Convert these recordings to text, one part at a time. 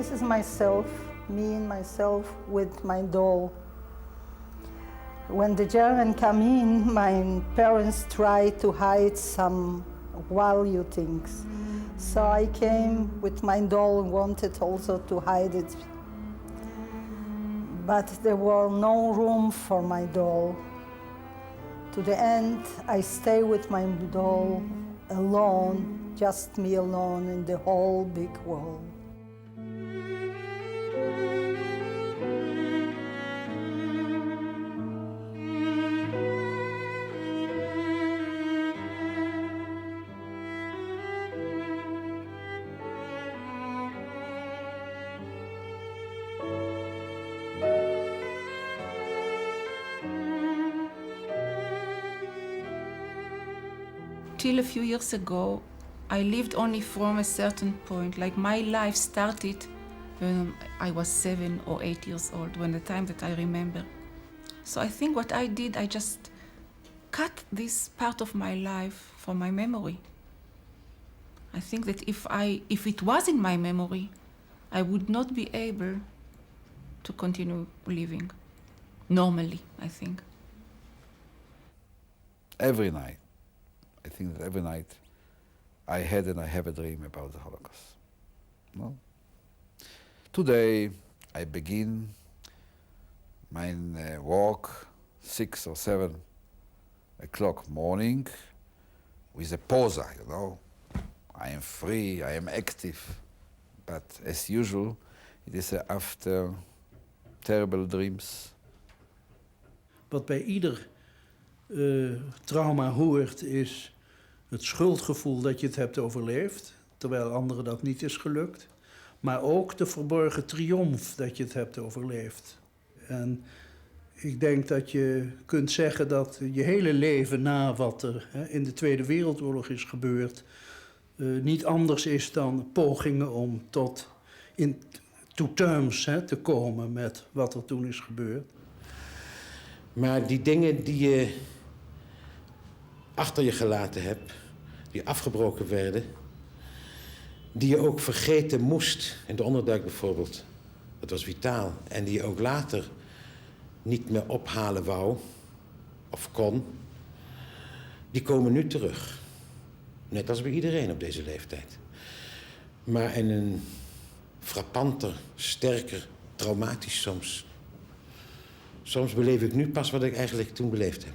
This is myself, me and myself with my doll. When the Germans come in, my parents tried to hide some value things. So I came with my doll and wanted also to hide it. But there was no room for my doll. To the end, I stay with my doll alone, just me alone in the whole big world. Till a few years ago, I lived only from a certain point. Like my life started when I was 7 or 8 years old, when the time that I remember. So I think what I did, I just cut this part of my life from my memory. I think that if it was in my memory, I would not be able to continue living normally, I think. Every night, I think that every night I had and I have a dream about the Holocaust. No? Today I begin my walk 6 or 7 o'clock morning with a pause, you know. I am free, I am active, but as usual, it is after terrible dreams. Wat bij ieder trauma hoort is het schuldgevoel dat je het hebt overleefd, terwijl anderen dat niet is gelukt. Maar ook de verborgen triomf dat je het hebt overleefd. En ik denk dat je kunt zeggen dat je hele leven na wat er in de Tweede Wereldoorlog is gebeurd, niet anders is dan pogingen om to terms te komen met wat er toen is gebeurd. Maar die dingen die je achter je gelaten hebt, die afgebroken werden, die je ook vergeten moest, in de onderduik bijvoorbeeld, dat was vitaal, en die je ook later niet meer ophalen wou of kon, die komen nu terug. Net als bij iedereen op deze leeftijd. Maar in een frappanter, sterker, traumatisch soms. Soms beleef ik nu pas wat ik eigenlijk toen beleefd heb.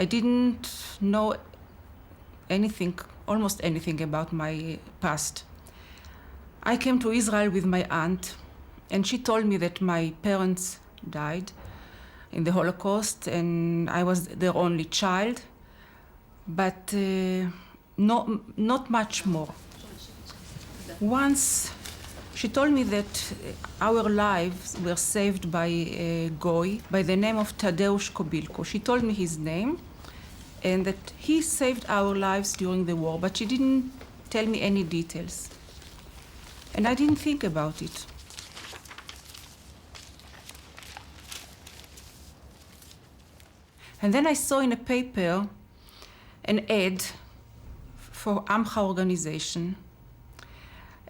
I didn't know anything, almost anything about my past. I came to Israel with my aunt, and she told me that my parents died in the Holocaust, and I was their only child, but not much more. Once she told me that our lives were saved by a goy by the name of Tadeusz Kobilko. She told me his name, and that he saved our lives during the war, but she didn't tell me any details. And I didn't think about it. And then I saw in a paper an ad for Amcha organization.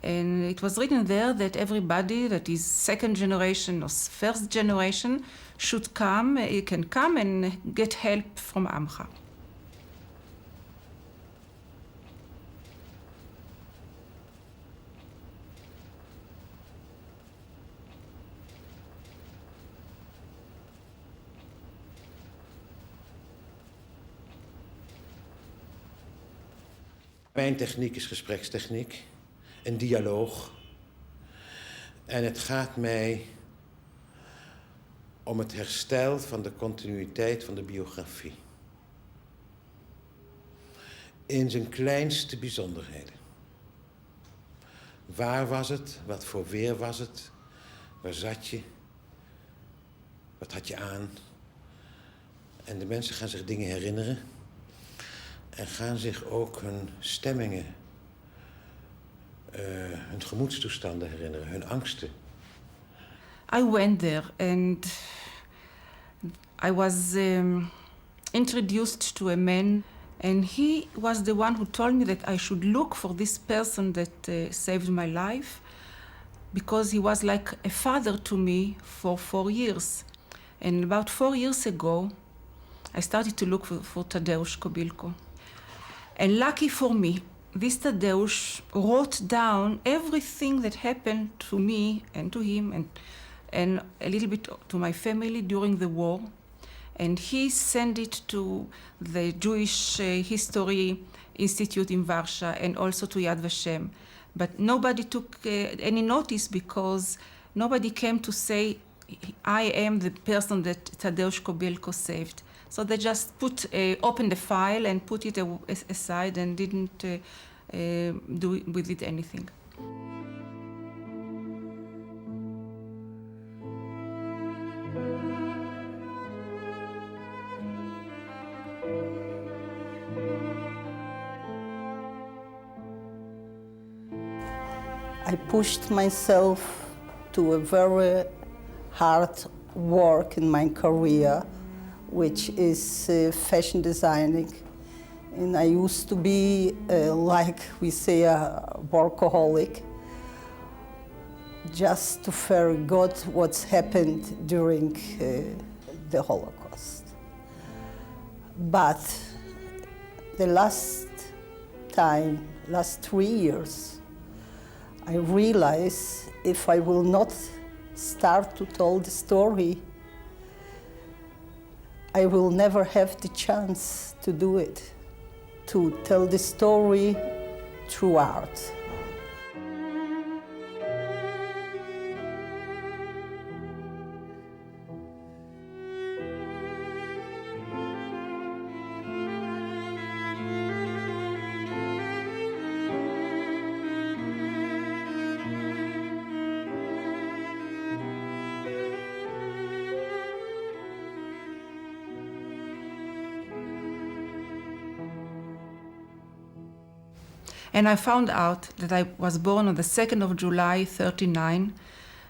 And it was written there that everybody that is second generation or first generation should come, you can come and get help from Amcha. Mijn techniek is gesprekstechniek, een dialoog. En het gaat mij om het herstel van de continuïteit van de biografie. In zijn kleinste bijzonderheden. Waar was het? Wat voor weer was het? Waar zat je? Wat had je aan? En de mensen gaan zich dingen herinneren. En gaan zich ook hun stemmingen, hun gemoedstoestanden herinneren, hun angsten. I went there and I was introduced to a man And he was the one who told me that I should look for this person that saved my life, because he was like a father to me for 4 years. And about 4 years ago, I started to look for Tadeusz Kobilko. And lucky for me, this Tadeusz wrote down everything that happened to me and to him and a little bit to my family during the war. And he sent it to the Jewish History Institute in Warsaw and also to Yad Vashem. But nobody took any notice, because nobody came to say, I am the person that Tadeusz Kobilko saved. So they just opened the file and put it aside and didn't do with it anything. I pushed myself to a very hard work in my career, which is fashion designing. And I used to be, like we say, a workaholic, just to forget what's happened during the Holocaust. But the last 3 years, I realize if I will not start to tell the story, I will never have the chance to do it, to tell the story through art. And I found out that I was born on the 2nd of July, 1939,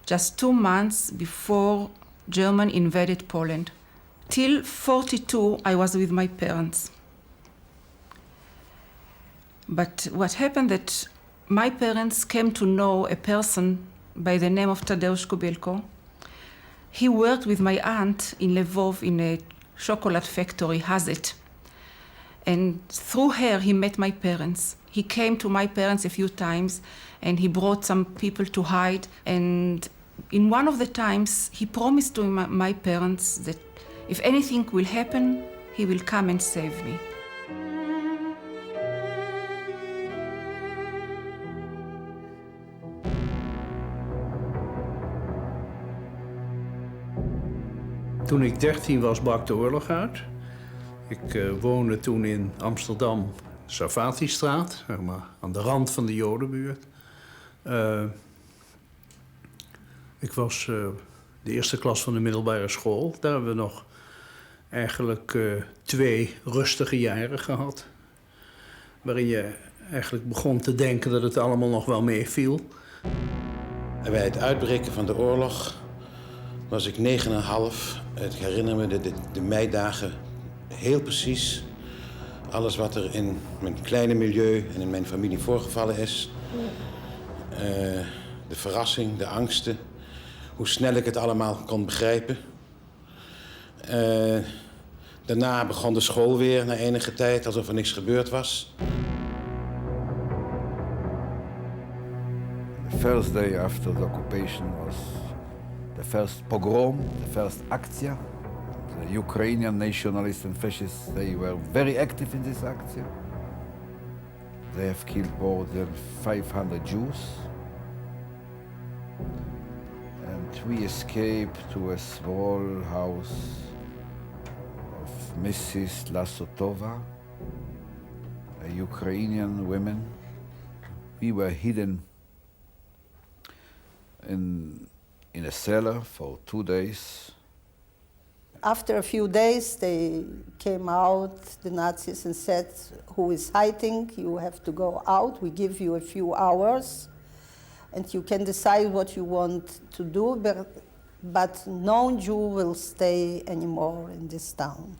just 2 months before Germany invaded Poland. Till 1942, I was with my parents. But what happened that my parents came to know a person by the name of Tadeusz Kobilko. He worked with my aunt in Lvov in a chocolate factory, Hazet. And through her, he met my parents. He came to my parents a few times, and he brought some people to hide. And in one of the times, he promised to my parents that if anything will happen, he will come and save me. Toen ik 13 was, brak de oorlog uit. Ik woonde toen in Amsterdam, Sarfatistraat, zeg maar, aan de rand van de Jodenbuurt. Ik was de eerste klas van de middelbare school. Daar hebben we nog eigenlijk 2 rustige jaren gehad. Waarin je eigenlijk begon te denken dat het allemaal nog wel meeviel. En bij het uitbreken van de oorlog was ik 9,5. Ik herinner me de meidagen heel precies. Alles wat er in mijn kleine milieu en in mijn familie voorgevallen is. De verrassing, de angsten. Hoe snel ik het allemaal kon begrijpen. Daarna begon de school weer na enige tijd, alsof er niks gebeurd was. The first day after the occupation was the first pogrom, the first akcja. The Ukrainian nationalists and fascists, they were very active in this akcja. They have killed more than 500 Jews. And we escaped to a small house of Mrs. Lasotova, a Ukrainian woman. We were hidden in a cellar for 2 days. After a few days, they came out, the Nazis, and said, who is hiding, you have to go out. We give you a few hours, and you can decide what you want to do, but no Jew will stay anymore in this town.